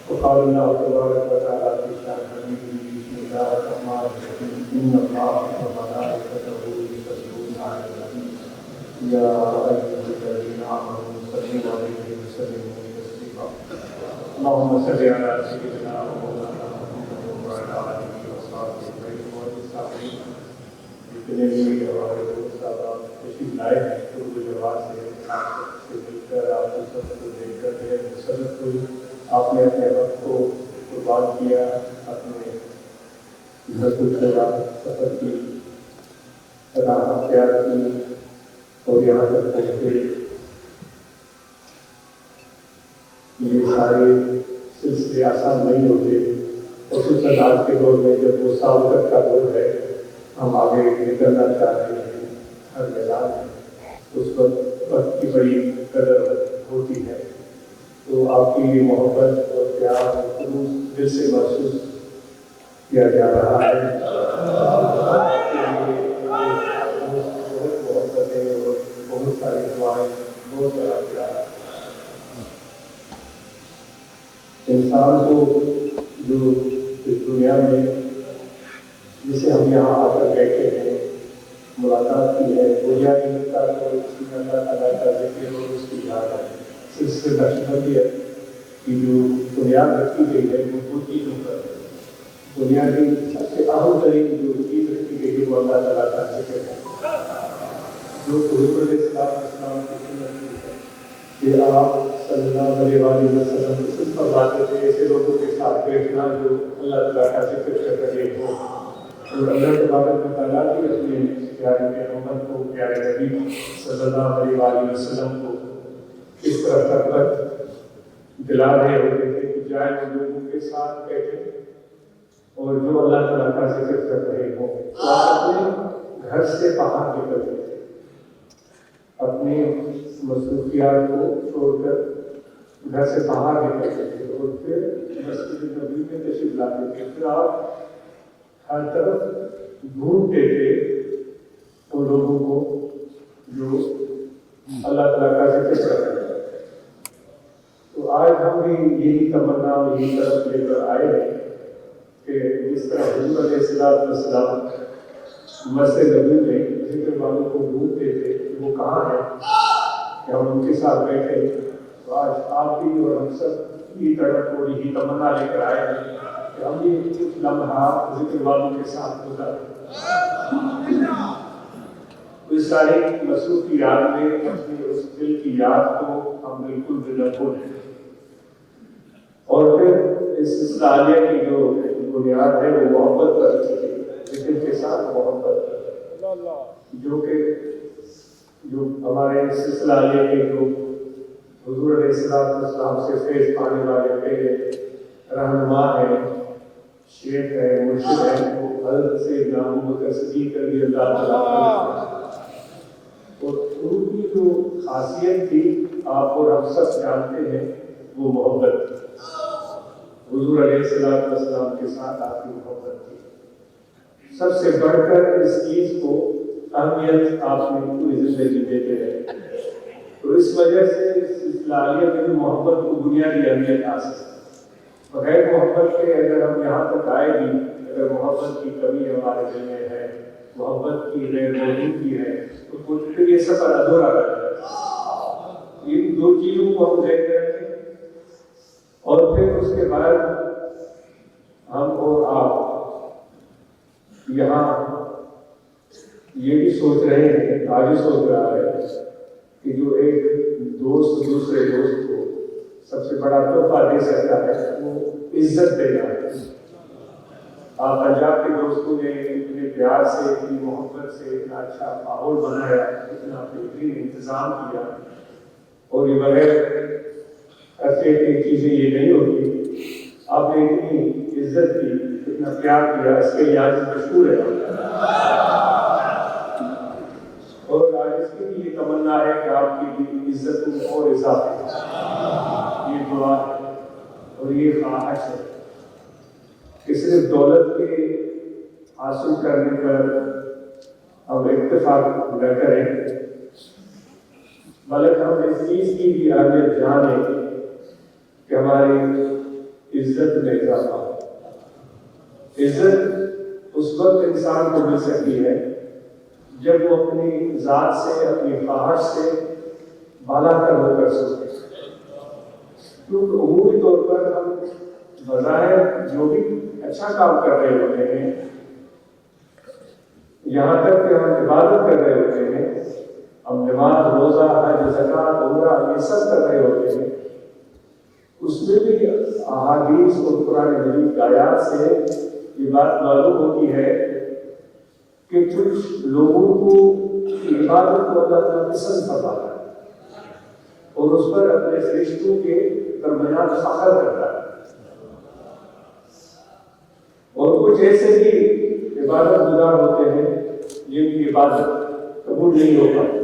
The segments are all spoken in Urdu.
وقال الله تبارك وتعالى في شأن حبيبه بسم الله الرحمن الرحيم إن الله وملائكته يصلون على النبي يا أيها الذين آمنوا صلوا عليه وسلموا تسليما اللهم صل على سيدنا ومولانا محمد وعلى آله وصحبه أجمعين والتابعين جتنے بھی ہمارے دوست صاحب تشریف لائے ہیں اردو جواب سے مل کر آپ کو سب کو دیکھ کر کے مسرت ہوئی آپ نے اپنے وقت کو قربان کیا اپنے عزت الخلا سفر کی راہ اختیار کی اور یہاں تک پہنچے یہ سارے سلسلے آسان نہیں ہوتے خصوصاً آج کے دور میں جب وہ سابقت کا دور ہے ہم آگے نکلنا چاہ رہے ہیں ہر میدان میں اس وقت کی بڑی قدر ہوتی ہے تو آپ کی یہ محبت اور پیار اور خلوص دل سے محسوس کیا جا رہا ہے بہت محبتیں اور بہت ساری دعائیں بہت سارا پیار انسان کو جو اس دنیا میں جسے ہم یہاں آ کر بیٹھے ہیں ملاقات کی ہے بنیادی نقطہ تو اس میں اللہ تعالیٰ کا ذکر اور اس کی یاد ہے سے بشمولیت کی جو بنیاد رکھی گئی ہے وہ دو چیزوں پر بنیادی سب سے اہم ترین جو چیز رکھی گئی ہے وہ اللہ تعالیٰ کا ذکر ہے جو حضور علیہ السلام کی سنت ہے کہ آپ صلی اللہ علیہ وسلم اس پر باتیں تھے ایسے لوگوں کے ساتھ بیٹھنا جو اللہ تعالیٰ کا ذکر کر رہے ہو اور اللہ تبارک و تعالیٰ بھی اپنے پیارے پیغمبر کو پیارے نبی صلی اللہ علیہ وسلم کو اس طرح تربت دلا رہے ہوتے تھے کہ جائے وہ لوگوں کے ساتھ بیٹھے اور جو اللہ تعالیٰ کا ذکر کر رہے ہوں تو آپ اپنے گھر سے باہر نکلتے تھے اپنی مصروفیات کو چھوڑ کر گھر سے باہر نکلتے تھے اور پھر مسجد نبی میں تشریف لاتے تھے پھر آپ ہر طرف ڈھونڈتے تھے ان لوگوں کو جو اللہ تعالیٰ کا ذکر کر رہے ہیں تو آج ہم بھی یہی تمنا اور یہی طرف لے کر آئے ہیں کہ جس طرح حضور علیہ السلام مسجد نبوی میں ذکر والوں کو ڈھونڈتے تھے کہ وہ کہاں ہیں کہ ہم ان کے ساتھ بیٹھے تو آج آپ بھی اور ہم سب کی طرف اور یہی تمنا لے کر آئے ہیں کہ ہم بھی کچھ لمحات ذکر والوں کے ساتھ گزاریں اس ساری مصروفی یاد میں اپنی اس دل کی یاد کو ہم بالکل بھی نہ بھولیں اور پھر اس سلسلے کی جو بنیاد ہے وہ محبت پر ذکر کے ساتھ محبت جو کہ جو ہمارے سلسلے کے جو حضور علیہ السلام سے فیض پانے والے پہلے رہنما ہیں شیخ ہے مرشد ہے وہ حضرت سیدنا ابوبکر صدیق رضی اللہ تعالیٰ اور ان کی جو خاصیت تھی آپ اور ہم سب جانتے ہیں وہ محبت حضور علیہ السلام کے ساتھ آپ کی محبت تھی سب سے بڑھ کر اس چیز کو اہمیت آپ نے پوری زندگی دیتے رہے تو اس وجہ سے اس سلسلے میں محبت کو بنیادی اہمیت حاصل ہے بغیر محبت کے اگر ہم یہاں تک آئے بھی اگر محبت کی کمی ہمارے دل میں ہے محبت کی غیر موجودگی ہے تو پھر یہ سفر ادھورا رہ جائے ان دو چیزوں کو ہم دیکھ رہے ہیں اور پھر اس کے بعد ہم اور آپ یہاں یہ بھی سوچ رہے ہیں آج ہی سوچ رہا ہے کہ جو ایک دوست دوسرے دوست کو سب سے بڑا تحفہ دے سکتا ہے وہ عزت دینا ہے آپ پنجاب کے دوستوں نے اتنے پیار سے اتنی محبت سے اتنا اچھا ماحول بنایا اتنا بہترین انتظام کیا اور یہ بغیر ایسے چیزیں یہ نہیں ہوتی آپ نے اتنی عزت کی اتنا پیار کیا اس کے لیے آج مشہور ہے اور آج اس کی بھی یہ تمنا ہے کہ آپ کی عزت میں اور اضافہ یہ دعا ہے اور یہ خواہش ہے کہ صرف دولت کے حاصل کرنے پر ہم اتفاق نہ کریں، بلکہ ہم اس چیز کی بھی اہمیت جانیں کہ ہماری عزت میں اضافہ ہو۔ عزت اس وقت انسان کو مل سکتی ہے جب وہ اپنی ذات سے، اپنی خواہش سے بالا تر ہو کر سکے، کیونکہ عمومی طور پر ہم بظاہر جو بھی اچھا کام کر رہے ہوتے ہیں، یہاں تک کہ ہم عبادت کر رہے ہوتے ہیں، ہم نماز، روزہ، حج، زکوٰۃ، عمرہ یہ سب کر رہے ہوتے ہیں، اس میں بھی احادیث اور قرآن مجید کی آیات سے یہ بات معلوم ہوتی ہے کہ کچھ لوگوں کو عبادت کو اللہ تعالیٰ پسند فرماتا ہے اور اس پر اپنے فرشتوں کے درمیان فخر کرتا ہے، اور کچھ ایسے بھی عبادت گزار ہوتے ہیں جن کی عبادت قبول نہیں ہو پاتی۔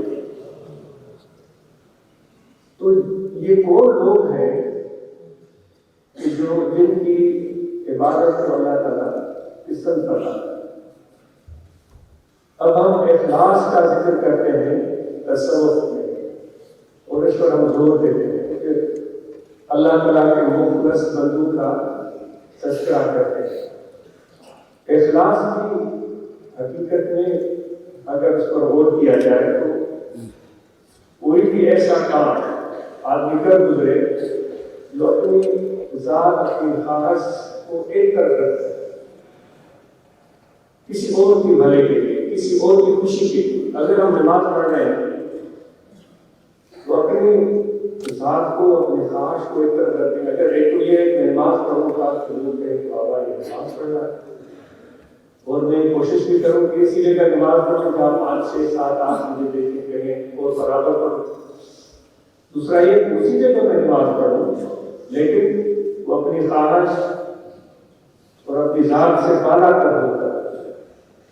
تو یہ کون لوگ ہیں کہ جن کی عبادت کو اللہ تعالیٰ پسند کرتا ہے؟ اب ہم اخلاص کا ذکر کرتے ہیں تصوف میں، اور اس پر ہم زور دیتے ہیں کہ اللہ تعالیٰ کے مخلص بندوں کا تذکرہ کرتے ہیں۔ اخلاص کی حقیقت میں اگر اس پر غور کیا جائے تو کوئی بھی ایسا کام آدمی کر گزرے جو اپنی ذات، اپنی خواہش کو ایک طرف رکھتا ہے، کسی اور کی بھلے کے لیے، کسی اور کی خوشی کے لیے۔ اگر ہم نماز پڑھ رہے ہیں تو اپنی ذات کو، اپنی خواہش کو ایک طرف رکھتے ہیں۔ اگر ایک یہ ہے کہ نماز پڑھوں گا تو لوگ کہیں بابا یہ نماز پڑھ رہا ہے، اور میں کوشش بھی کروں کہ اسی جگہ نماز پڑھوں گا 5، 6، 7، 8 مجھے دیکھیں کہیں اور برابر پڑھوں۔ دوسرا یہ کہ اسی جگہ میں نماز پڑھوں لیکن وہ اپنی خواہش اور اپنی ذات سے بالا تر ہوتا ہے،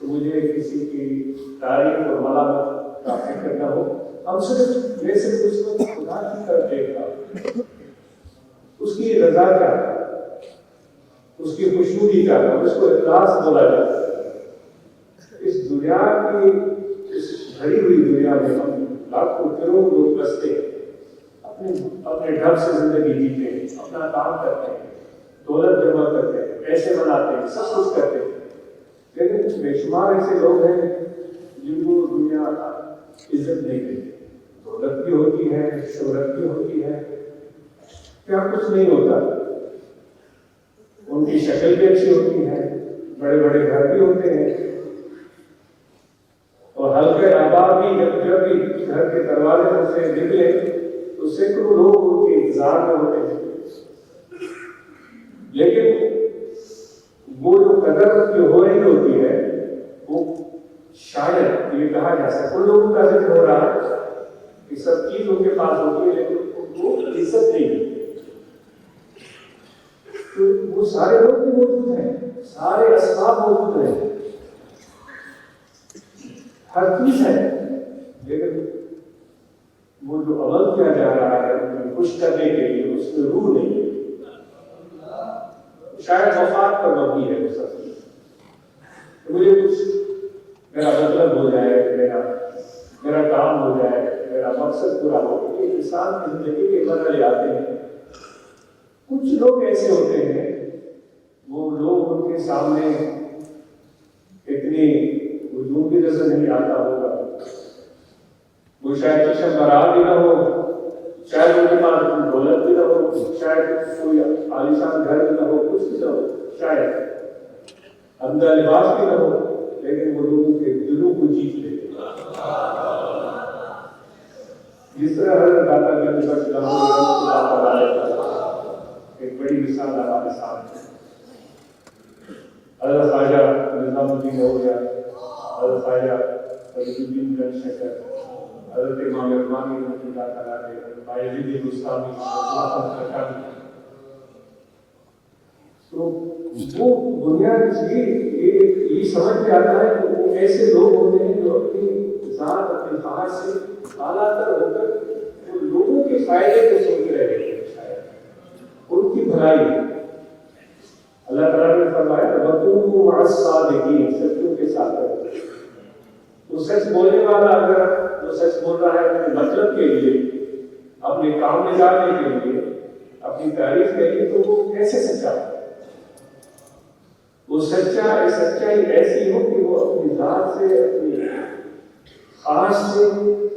تو مجھے کسی کی تعریف اور ملامت کا فکر نہ ہو۔ ہم صرف میں صرف اس کو خدا کی طرف دیکھتا ہوں، اس کی رضا کیا ہے، اس کی خوشنودی کا ہے، اس کو اخلاص بولا جاتا ہے۔ اس دنیا کی، اس بھری ہوئی دنیا میں ہم لاکھوں کروڑوں لوگ بستے ہیں، اپنے ڈھب سے زندگی جیتے ہیں، اپنا کام کرتے ہیں، دولت جمع کرتے ہیں، پیسے بناتے ہیں، سب کچھ کرتے ہیں، لیکن بے شمار ایسے لوگ ہیں جن کو دنیا عزت نہیں دیتی۔ دولت بھی ہوتی ہے، شہرت بھی ہوتی ہے، کیا کچھ نہیں ہوتا، ان کی شکل بھی اچھی ہوتی ہے، بڑے بڑے گھر بھی ہوتے ہیں، اور ہلکے آباد بھی جب بھی گھر کے دروازے سے نکلے تو سینکڑوں لوگ ان کے انتظار میں ہوتے ہیں، لیکن وہ جو قدر جو ہو رہی ہوتی ہے وہ شاید یہ کہا جا سکتا ہے، ان لوگوں کا ذکر ہو رہا ہے کہ سب چیز ان کے پاس ہوتی ہے لیکن ان کو عزت نہیں ہے۔ تو وہ سارے لوگ بھی موجود ہیں، سارے اسباب موجود ہیں، ہر چیز ہے، لیکن وہ جو عمل کیا جا رہا ہے انہیں خوش کرنے کے لیے اس میں روح نہیں ہے، شاید وفات پر مبنی ہے وہ سب چیز۔ مجھے کچھ میرا مطلب ہو جائے، میرا کام ہو جائے، میرا مقصد پورا ہو، کیونکہ انسان کی زندگی کے مرحلے آتے ہیں۔ کچھ لوگ ایسے ہوتے ہیں، وہ لوگ ان کے سامنے اتنی ہجوم بھی نظر نہیں آتا ہوگا، وہ شاید چشم برآب بھی نہ ہو، شاید ان کے پاس کوئی دولت بھی نہ ہو، شاید کوئی عالیشان گھر بھی نہ ہو، کچھ بھی نہ ہو، شاید عمدہ لباس بھی نہ ہو، لیکن وہ لوگوں کے دلوں کو جیت لیتے ہیں۔ جس طرح حضرت داتا گنج بخش ایک بڑی مثال ہمارے سامنے، حضرت خواجہ نظام الدین ہو گیا، حضرت خواجہ فرید الدین گنج شکر، حضرت امام رحمانی رحمۃ اللہ تعالیٰ علیہ، بایزید بستامی، تو وہ دنیا یہ سمجھ میں آتا ہے کہ وہ ایسے لوگ ہوتے ہیں جو اپنی ذات، اپنی خواہش سے اعلیٰ تر ہو کر لوگوں کے فائدے کو سوچ رہے ہیں، شاید ان کی بھلائی اللہ تعالیٰ نے فرمایا وَكُونُوا مَعَ الصَّادِقِينَ، سچوں کے ساتھ رہو۔ تو سچ بولنے والا اگر جو سچ بول رہا ہے اپنے مطلب کے لیے، اپنے کام میں جانے کے لیے، اپنی تعریف کے لیے، تو وہ کیسے سچا ہو؟ وہ سچائی ایسی ہو کہ وہ اپنی ذات سے، اپنی خواہش سے،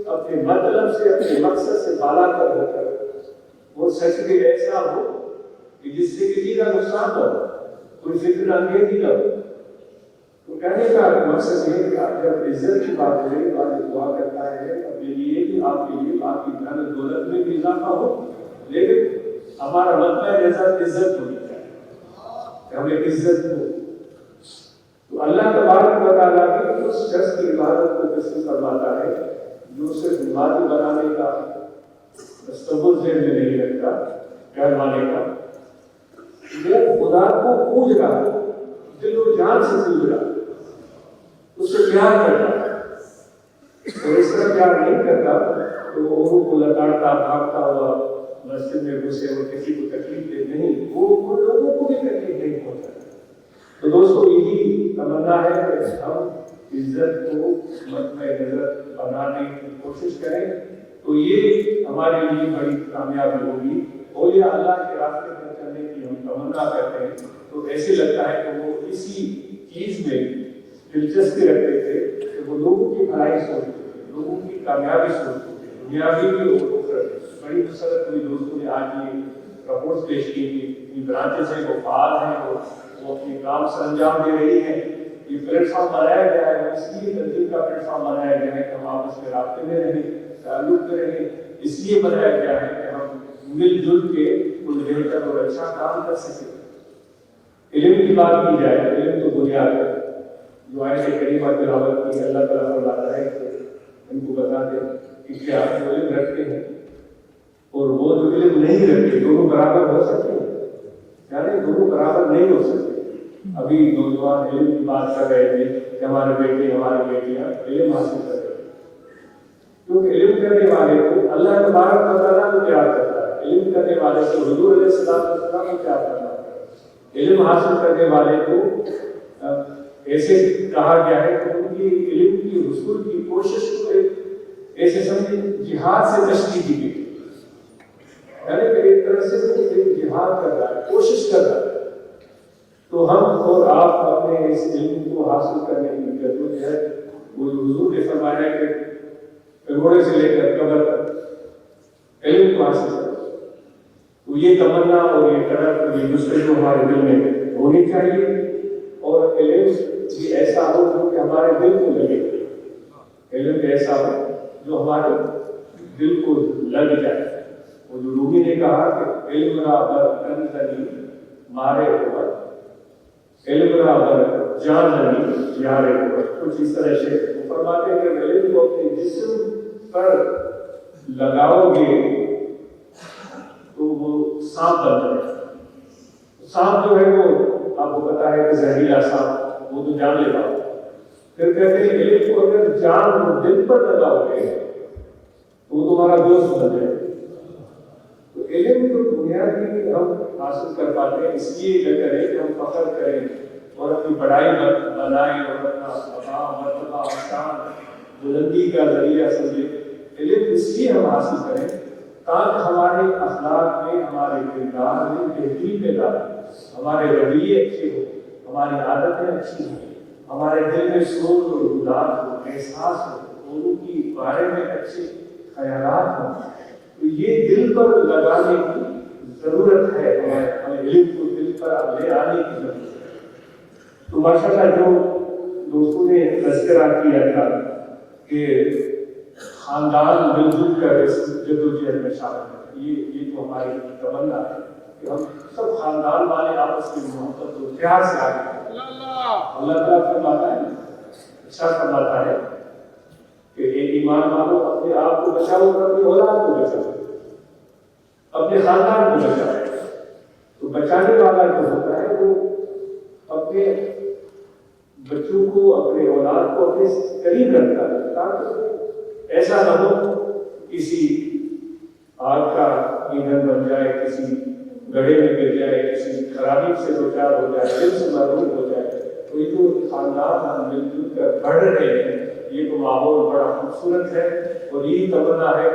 اپنے مطلب سے، اپنے مقصد سے بالا کر ہو کر وہ سچ بھی ایسا ہو کہ جس سے کسی کا نقصان نہ ہو، کوئی فکر انگیزی نہ ہو۔ تو کہنے کا مقصد یہ ہے کہ آپ جب عزت کی بات کریں، دعا کرتا ہے اپنے لیے کہ آپ کے لیے آپ کی دھن دولت میں بھی اضافہ ہو، لیکن ہمارا مطلب عزت ہونی چاہیے کہ ہمیں عزت ہو۔ تو اللہ تبارک و تعالیٰ بھی اس شخص کی عبادت کو پسند فرماتا ہے جو صرف نمازی بنانے کا تصور ذہن میں نہیں رکھتا، کہلوانے کا، وہ خدا کو پوج رہا، دل و جان سے پوج رہا، اس سے پیار کرتا اور اس طرح پیار نہیں کرتا تو وہ عوروں کو لتاڑتا بھاگتا ہوا مسجد میں گھسے اور کسی کو تکلیف دے نہیں، وہ لوگوں کو بھی تکلیف نہیں پہنچاتا۔ تو دوستو یہی تمنا ہے کہ ہم عزت کو مطمع نظر بنانے کی کوشش کریں، تو یہ ہمارے لیے بڑی کامیابی ہوگی۔ اولیاء اللہ کے راستے پر چلنے کی ہم تمنا کرتے ہیں تو ایسے لگتا ہے کہ وہ اسی چیز میں دلچسپی رکھتے تھے کہ وہ لوگوں کی بھلائی سوچتے تھے، لوگوں کی کامیابی سوچتے تھے، دنیاوی بھی اور بڑی مسرت ہوئی۔ دوستوں نے آج یہ رپورٹس پیش کی کہ برانچز ہیں وہ فعال ہیں، وہ اپنے کام سے انجام دے رہی ہیں۔ یہ پلیٹ فارم بنایا گیا ہے، اس لیے تنظیم کا پلیٹ فارم بنایا گیا ہے کہ ہم آپس میں رابطے میں رہیں، تعلق میں رہیں، اس لیے بنایا گیا ہے کہ ہم مل جل کے کوئی بہتر اور اچھا کام کر سکیں۔ علم کی بات کی جائے، علم تو بنیاد ہے۔ جو آیت کریمہ تلاوت کی اللہ تعالیٰ فرماتا ہے کہ ان کو بتا دیں کہ کیا جو علم رکھتے ہیں اور وہ جو علم نہیں رکھتے دونوں برابر ہو سکتے ہیں؟ یعنی دونوں برابر نہیں ہو سکتے۔ ابھی نوجوان علم کی بات کر رہے تھے کہ ہمارے بیٹے ہماری بیٹیاں علم حاصل کر رہے ہیں، کیونکہ علم کرنے والے کو اللہ تبارک و تعالیٰ کو پیار کرتا ہے، علم کرنے والے کو حضور علیہ السلام کو پیار کرتا ہے۔ علم حاصل کرنے والے کو ایسے کہا گیا ہے کہ ان کی علم کی حصول کی کوشش کو ایسے سمجھیں جہاد سے تشبیہ دی گئی، یعنی کہ ایک طرح سے وہ ایک جہاد کر رہا ہے، کوشش کر رہا ہے۔ تو ہم اور آپ اپنے اس علم کو حاصل کرنے کی جدوجہد، وہ حضور نے فرمایا ہے کہ گھوڑے سے لے کر قبر تک علم کو حاصل کریں، تو یہ تمنا اور یہ طرف اور یہ جستجو ہمارے دل میں ہونی چاہیے، اور علم بھی ایسا ہو جو کہ ہمارے دل کو لگے، علم ایسا ہو جو ہمارے دل کو لگ جائے۔ وہ جو رومی نے کہا کہ علم را بر کنزنی مارے ہوئے، علم را بر جان نبی یارے ہوئے، کچھ اس طرح سے وہ فرماتے ہیں کہ علم کو اپنے جسم پر لگاؤ گے تو وہ سانپ بن جائے گا۔ سانپ جو ہے وہ آپ کو پتا ہے کہ زہریلا سانپ، وہ تو جان لیتا ہو۔ پھر کہتے ہیں علم کو اگر جان دل پر لگاؤ گے تو وہ تمہارا دوست بن جائے گا۔ تو علم تو بنیادی ہم حاصل کر پاتے ہیں، اس لیے نہ کریں کہ ہم فخر کریں اور اپنی بڑائی بنائیں اور اپنا مقام مرتبہ شان بلندی کا ذریعہ سمجھیں۔ علم اس لیے ہم حاصل کریں تاکہ ہمارے اخلاق میں، ہمارے کردار میں بہتری پیدا ہو، ہمارے رویے اچھے ہوں، ہماری عادتیں اچھی ہوں، ہمارے دل میں سوچ اور گزار ہو، احساس ہو، اوروں کی بارے میں اچھے خیالات ہوں۔ تو یہ دل پر لگانے کی ضرورت ہے، ہمیں علم کو دل پر لے آنے کی ضرورت ہے۔ تو ماشاءاللہ جو دوستوں نے تذکرہ کیا تھا کہ خاندان مل جل کر اس جدوجہد میں شامل ہے، یہ تو ہماری تمنا ہے کہ ہم سب خاندان والے آپس میں محبت اور پیار سے آگے بڑھیں۔ اللہ تعالیٰ فرماتا ہے، اچھا فرماتا ہے کہ ایک ایمان والو اپنے آپ کو بچاؤ اور اپنی اولاد کو بچاؤ، اپنے خاندان کو بچاؤ۔ تو بچانے والا جو ہوتا ہے وہ اپنے بچوں کو، اپنے اولاد کو اپنے قریب رکھتا ہے تاکہ ایسا نہ ہو کسی آگ کا ایندھن بن جائے، کسی گڑھے میں گر جائے، کسی خرابی تکالیف سے دو چار ہو جائے، دل سے محروم ہو جائے، تو یہ جو خاندان ہم مل جل کر بڑھ رہے ہیں، یہ تو ماحول بڑا خوبصورت ہے، اور یہی تمنا ہے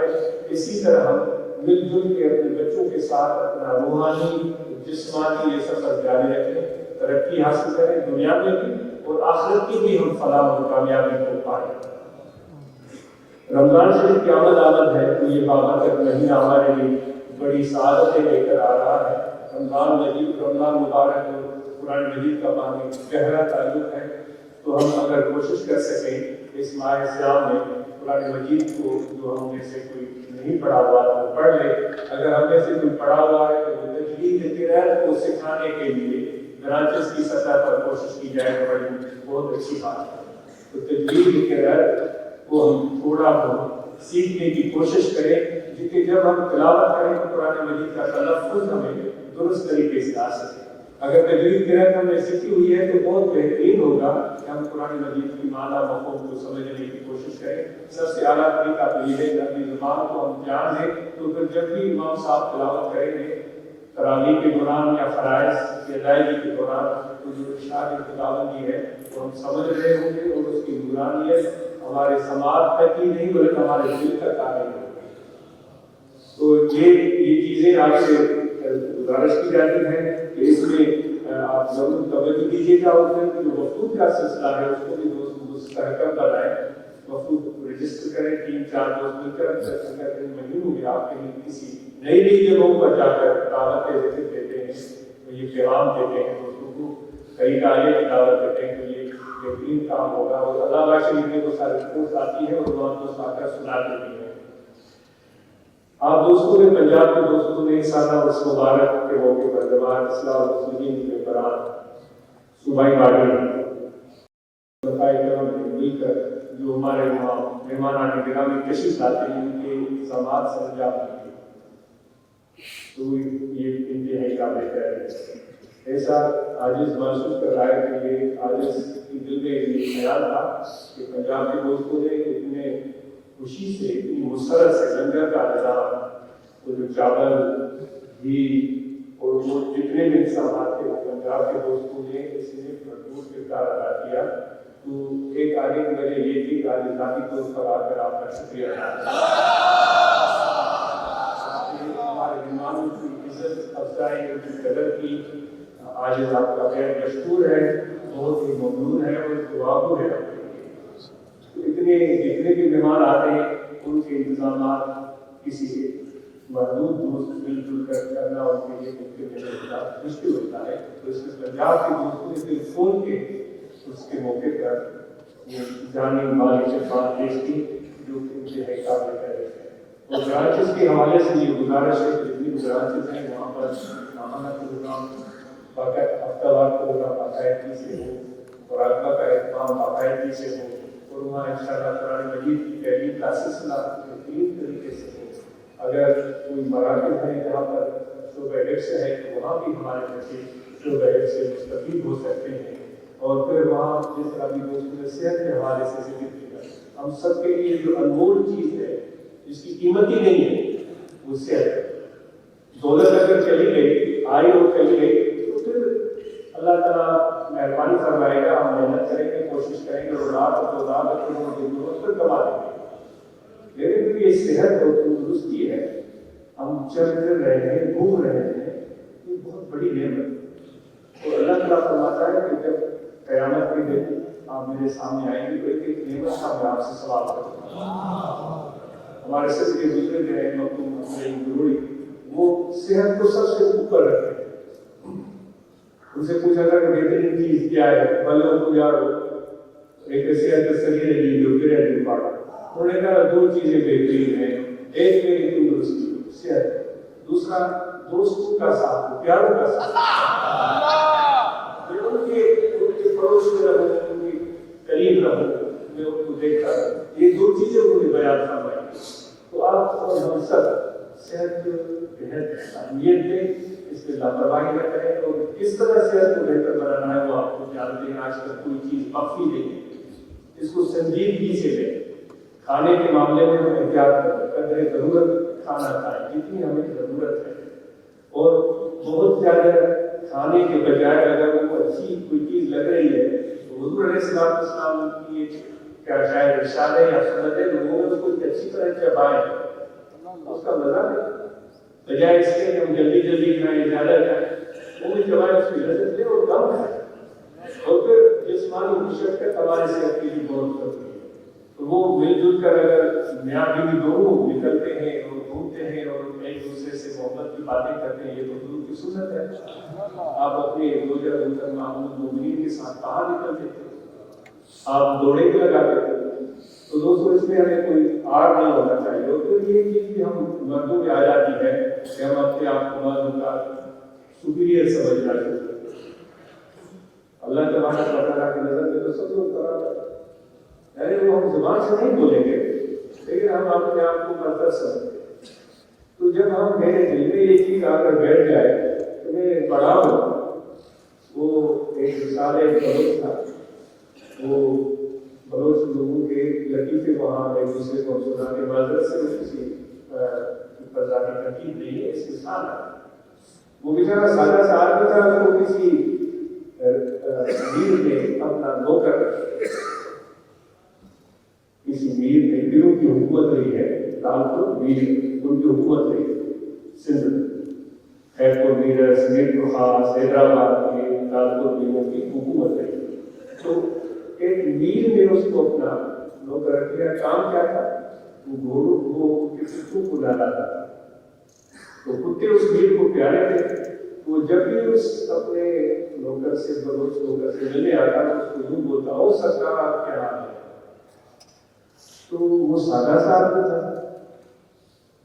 کہ اسی طرح ہم مل جل کے اپنے بچوں کے ساتھ اپنا روحانی جسمانی یہ سفر جاری رکھیں، ترقی حاصل کریں دنیا میں بھی اور آخرت کی بھی ہم فلاح اور کامیابی کو پائیں۔ رمضان شریف کی آمد ہے تو یہ بابرکت مہینہ ہمارے لیے بڑی سعادتیں لے کر آ رہا ہے۔ رمضان مبارک اور قرآن مجید کا باہمی گہرا تعلق ہے، تو ہم اگر کوشش کر سکیں اس ماہ سیام میں قرآن مجید کو، جو ہم میں سے کوئی نہیں پڑھا ہوا تو پڑھ لے، اگر ہم میں سے کوئی پڑھا ہوا ہے تو وہ تجوید کے رہت کو سکھانے کے لیے برانچز کی سطح پر کوشش کی جائے تو بڑی بہت اچھی بات ہے۔ تو تجوید کے رہت کو ہم تھوڑا بہت سیکھنے کی کوشش کریں، کیونکہ جب ہم تلاوت کریں تو قرآن مجید کا تلفظ ہمیں درست طریقے سے آ سکے۔ اگر تجوید کی رہت ہم نے سیکھی ہوئی ہے تو بہت بہترین ہوگا کہ ہم قرآن مجید کی معنی مفہوم کو سمجھنے کی کوشش کریں۔ سب سے اعلیٰ طریقہ تو یہ ہے کہ اپنی زبان کو ہم جان لیں، تو پھر جب بھی امام صاحب تلاوت کریں گے تراویح کے دوران یا فرائض کی ادائیگی کے دوران، تو جو ارشاد خداوندی ہے وہ ہم سمجھ رہے ہوں گے، اور اس کی نورانیت ہمارے سماعت تک ہی نہیں بلکہ ہمارے دل تک آ رہی ہوگی۔ تو یہ چیزیں آپ سے گزارش کی جاتی ہے کہ اس میں آپ ضرور توجہ دیجیے گا، اور پھر جو وفود کا سلسلہ ہے اس کو بھی دوست مستحکم بنائیں، وفود رجسٹر کریں، 3-4 دوست مل کر اگر ان مہینوں میں آپ کہیں کسی نئی جگہوں پر جا کر دعوت ذکر دیتے ہیں، تو یہ پیغام دیتے ہیں دوستوں کو، کئی کاریہ کی دعوت دیتے ہیں، تو یہ بہترین کام ہوگا، اور اللہ شریف میں تو سارے رپورٹ آتی ہے اور وہاں دوست آ کر سنا دیتی ہیں۔ آپ دوستوں نے پنجاب کے دوستوں نے سالہ عرس مبارک کے موقع پر جماعت اصلاح المسلمین کے بران صوبائی باڈی مل کر جو ہمارے وہاں مہمانان گرامی تشریف لاتے ہیں ان کے انتظامات سر انجام دیتے ہیں، تو یہ انتہائی قابل ہے۔ ایسا عاجز محسوس کر رہا ہے کہ یہ عاجز کی دل میں یہ خیال تھا کہ پنجاب کے دوستوں نے اتنے خوشی سے، اتنی مسرت سے لنگر کا نظام، وہ جو چاول گھی اور وہ جتنے بھی انتظامات تھے وہ پنجاب کے دوستوں نے اس میں بھرپور کردار ادا کیا۔ تو ایک آگے کی وجہ یہ تھی کہ آج ذاتی طور پر آ کر آپ کا شکریہ ادا ہمارے مہمانوں کی عزت افزائی، ان کی قدر کی، آج آپ کا خیر مشکور ہے، بہت ہی ممنون ہے اور دعاگو ہے۔ اتنے جتنے بھی مہمان آتے ہیں ان کے انتظامات کسی محدود دوست مل جل کر کرنا ان کے لیے مشکل ہوتا ہے، تو اس میں پنجاب کے دوستوں نے دل کھول کے اس کے موقع پر یہ جانی مالی خدمات پیش کی جو انتہائی قابل تعریف ہے۔ اور برانچز کے حوالے سے یہ گزارش ہے کہ جتنی برانچز ہیں وہاں پر ماہانہ پروگرام، ہفتہ وار پروگرام باقاعدگی سے ہو، مراقبہ کا اہتمام باقاعدگی سے ہو، اور وہاں انشاءاللہ قرآن مجید کی تعلیم کا سلسلہ بہترین طریقے سے ہو۔ اگر کوئی مراکز ہیں جہاں پر شعبہ حفظ ہے تو وہاں بھی ہمارے بچے شعبہ حفظ سے مستفید ہو سکتے ہیں، اور پھر وہاں جس طرح بھی دوستوں نے صحت کے حوالے سے ذکر کیا، ہم سب کے لیے جو انمول چیز ہے جس کی قیمت ہی نہیں ہے وہ صحت ہے۔ دولت اگر چلی گئی، آئی اور چلی گئی تو پھر اللہ تعالیٰ مہربانی فرمائے گا، ہم محنت کریں گے، کوشش کریں گے، اور رات اور دو رات پھر کما دیں گے، لیکن پھر یہ صحت اور تندرستی ہے، ہم چل پھر رہے ہیں، گھوم رہے ہیں، یہ بہت بڑی نعمت ہے۔ اور اللہ تعالیٰ فرماتا ہے کہ جب قیامت کے دن آپ میرے سامنے آئیں گے تو ایک نعمت کا میں آپ سے سوال کروں گا۔ ہمارے سب کے گزرے جو ہیں مکتوم ضروری وہ صحت کو سب سے اوپر رکھتے ہیں۔ ان سے پوچھا تھا کہ بہترین چیز کیا ہے، بلو کو یارو ایک صحت سریع رہی جو پھر ہے پاڑا، انہوں نے کہا 2 چیزیں بہترین ہیں، ایک میری تندرستی صحت، دوسرا دوستوں کا ساتھ، پیاروں کا ساتھ، ان کے پڑوس میں رہوں، ان کے قریب رہوں، میں ان کو دیکھتا رہوں، یہ 2 چیزیں انہوں نے بیان فرمائی۔ تو آپ اور ہم سب صحت کو بہت اہمیت دیں، اس میں لاپرواہی نہ کریں، اور کس طرح صحت کو بہتر بنانا ہے وہ آپ کو جانتے ہیں۔ آج کل کوئی چیز مخفی نہیں ہے، اس کو سنجیدگی سے لیں۔ کھانے کے معاملے میں ہم احتیاط کریں، قدر ضرورت کھانا کھائیں جتنی ہمیں ضرورت ہے، اور بہت زیادہ کھانے کے ارشادیں یا سنتیں لوگوں میں اس کو اچھی طرح چبائیں، اس کا مزہ نہیں، بجائے اس کے کہ ہم جلدی جلدی کھائیں، زیادہ کھائیں، وہ بھی چبائیں، اس کی لذت لیں اور کم کھائیں، اور پھر جسمانی مشقت ہمارے صحت کے لیے بہت ضروری ہے۔ تو وہ مل جل کر اگر میاں بیوی دونوں نکلتے ہیں اور گھومتے ہیں اور ایک دوسرے سے محبت کی باتیں کرتے ہیں، یہ تو حضور کی سنت ہے۔ آپ اپنے روزہ محترمہ مومنین کے ساتھ کہاں نکلتے تھے؟ آپ دوڑے بھی لگاتے تھے۔ تو دوستوں اس میں ہمیں کوئی آر نہیں ہونا چاہیے، اور پھر یہ چیز بھی ہم مردوں میں آ جاتی ہے کہ ہم اپنے آپ کو بعض اوقات سپیریئر سمجھنا چاہتے ہیں۔ اللہ تبارک و تعالیٰ کی نظر میں تو سب لوگ برابر ہیں، یعنی وہ ہم زبان سے نہیں بولیں گے لیکن ہم اپنے آپ کو برتر سمجھتے ہیں۔ تو جب ہم میرے دل میں یہ چیز آ کر بیٹھ جائے تو میں پڑھا ہوں، وہ ایک رسالہ بلوچ تھا، وہ بلوچ لوگوں کے لطیفے وہاں ایک دوسرے کو سناتے، معذرت سے کسی پر ذاتی تنقید نہیں ہے، اس مثال ہے۔ وہ بیچارہ سادہ سا آدمی تھا، وہ کسی میر میں اپنا نوکر، کسی میر میں میروں کی حکومت رہی ہے، تالپور میر ان کی حکومت رہی ہے سندھ، خیرپور میرس، میر خاص، حیدرآباد کے تالپور میروں کی حکومت رہی ہے۔ تو ایک میر میں اس کو اپنا نوکر رکھ لیا، کام کیا تھا؟ وہ گھوڑوں کو کتوں کو ڈالا تھا، تو کتے اس میر کو پیارے تھے، وہ جب بھی اس اپنے نوکر سے، بلوچ نوکر سے ملنے آتا تو اس کو یوں بولتا، او سرکار آپ کیا حال ہے؟ تو وہ سادہ سا آدمی تھا،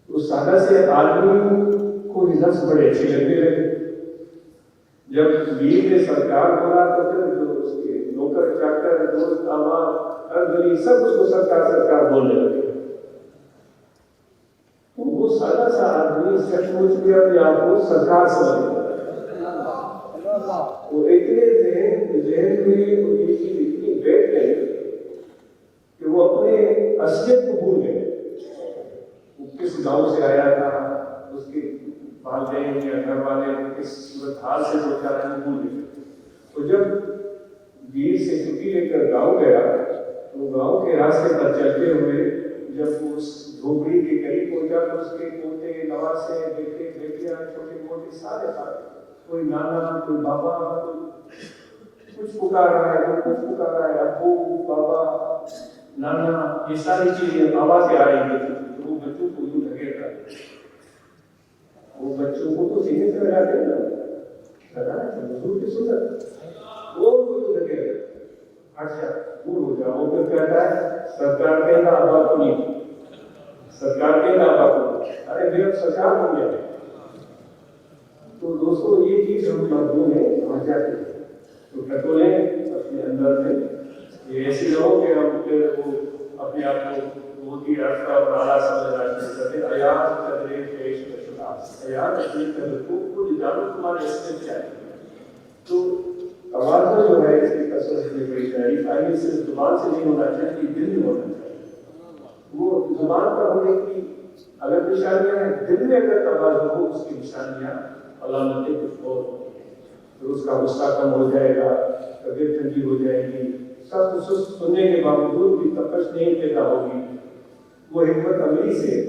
اس سادہ سے آدمی کو یہ لفظ بڑے اچھے لگنے لگے۔ جب میر نے سرکار بولا تو پھر جو اس کے نوکر چاکر دوست احباب ہر گلی سب اس کو سرکار سرکار بولنے لگے۔ تو وہ سادہ سا آدمی سچ مچ میں اپنے آپ کو سرکار سمجھتا، وہ اتنے ذہن میں یہ چیز اتنی بیٹھ گئی کہ وہ اپنے اصلیت کو بھول گئے۔ وہ کس گاؤں سے آیا تھا، اس کے والدین یا گھر والے کس صورت حال سے دو چار دن بھول گئے۔ تو جب ویر سے چھٹی لے کر گاؤں گیا تو گاؤں کے راستے پر چلتے ہوئے جب وہ اس جھوپڑی کے قریب پہنچا تو اس کے پوتے نواسے بیٹے بیٹیاں چھوٹے موٹے سارے سارے، کوئی نانا کوئی بابا، کچھ پکار رہا ہے، کوئی کچھ پکار رہا ہے، ابو بابا نانا، یہ ساری چیزیں آوازیں آ رہی تھی۔ تو وہ بچوں کو یوں لگے گا، وہ بچوں کو تو سینے سے لگا دے نا، حضور کی سنت، وہ یوں لگے گا، اچھا دور ہو جاؤ۔ وہ پھر کہتا ہے سرکار کہنا ابا کو نہیں، سرکار کہنا ابا کو نہیں، ارے میرا سرکار ہو گیا۔ تو دوستوں یہ چیز ہم مردوں میں آ جاتی ہے، تو ٹٹولیں اپنے اندر میں، یہ ایسی نہ ہو کہ ہم پھر وہ اپنے آپ کو بہت ہی عرصہ اور اعلیٰ سمجھنا شروع کرتے۔ ایاز قدرے پیش بشداس، ایاز اپنی قدر کو جانو تمہارے اصلیت کیا ہے۔ تو توازن جو ہے اس کی کثرت میں بڑی تعریف آئی، صرف زبان سے نہیں ہونا چاہیے، دل میں ہونا چاہیے۔ وہ زبان پر ہونے کی الگ نشانیاں ہیں، دل میں اگر توازن ہو اس کی نشانیاں علامتیں کچھ اور ہوتی ہیں۔ پھر اس کا غصہ کم ہو جائے گا، طبیعت ٹھنڈی ہو جائے گی، سب کچھ سننے کے باوجود بھی تپش نہیں پیدا ہوگی، وہ حکمت عملی سے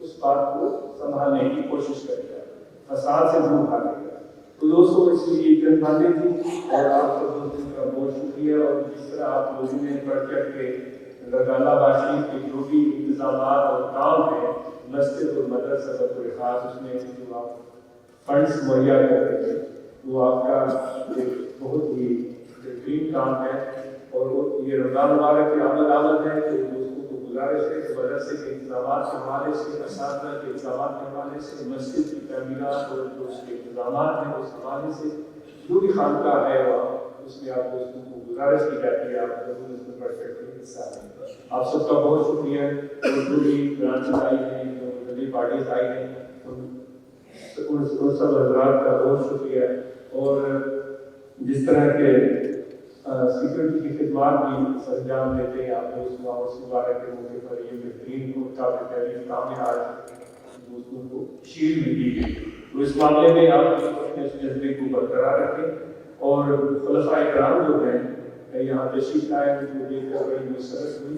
اس بات کو سنبھالنے کی کوشش کرے گا، فساد سے دور بھاگے گا۔ تو دوستوں اس لیے چند باتیں تھی، اور آپ کو دوستوں کا بہت شکریہ، اور جس طرح آپ لوگوں نے بڑھ چڑھ کے درگاہ باشی کے جو بھی انتظامات اور کام ہیں، مسجد اور مدرسہ پر خاص اس میں جو آپ فنڈس مہیا کر رہے ہیں، وہ آپ کا ایک بہت ہی بہترین کام ہے۔ اور یہ رمضان مبارک کی آمد ہے، تو دوستوں کو گزارش ہے کہ مدرسے کے انتظامات کے حوالے سے، اساتذہ کے انتظامات کے حوالے سے، مسجد کی تعمیرات اور جو اس کے انتظامات ہیں اس حوالے سے جو بھی خانقاہ ہے وہاں، اس میں آپ دوستوں کو گزارش کی جاتی ہے، آپ ضرور اس میں بڑھ کر کے حصہ لیں۔ آپ سب کا بہت شکریہ، اور جو بھی برانچز آئی ہیں، جو نئی پارٹیز آئی ہیں، ان سب حضرات کا بہت شکریہ۔ اور جس طرح کے سیکورٹی کی خدمات بھی سرانجام دیتے ہیں، آپ نے اس مبارک کے موقع پر یہ بہترین کو قابل تعریف کام ہے، آج دوستوں کو شیلڈ بھی دی گئی، تو اس معاملے میں آپ اپنے اس جذبے کو برقرار رکھیں۔ اور خلفائے کرام جو ہیں یہاں تشریف لائے، جو دیکھ کر بڑی مسرت ہوئی،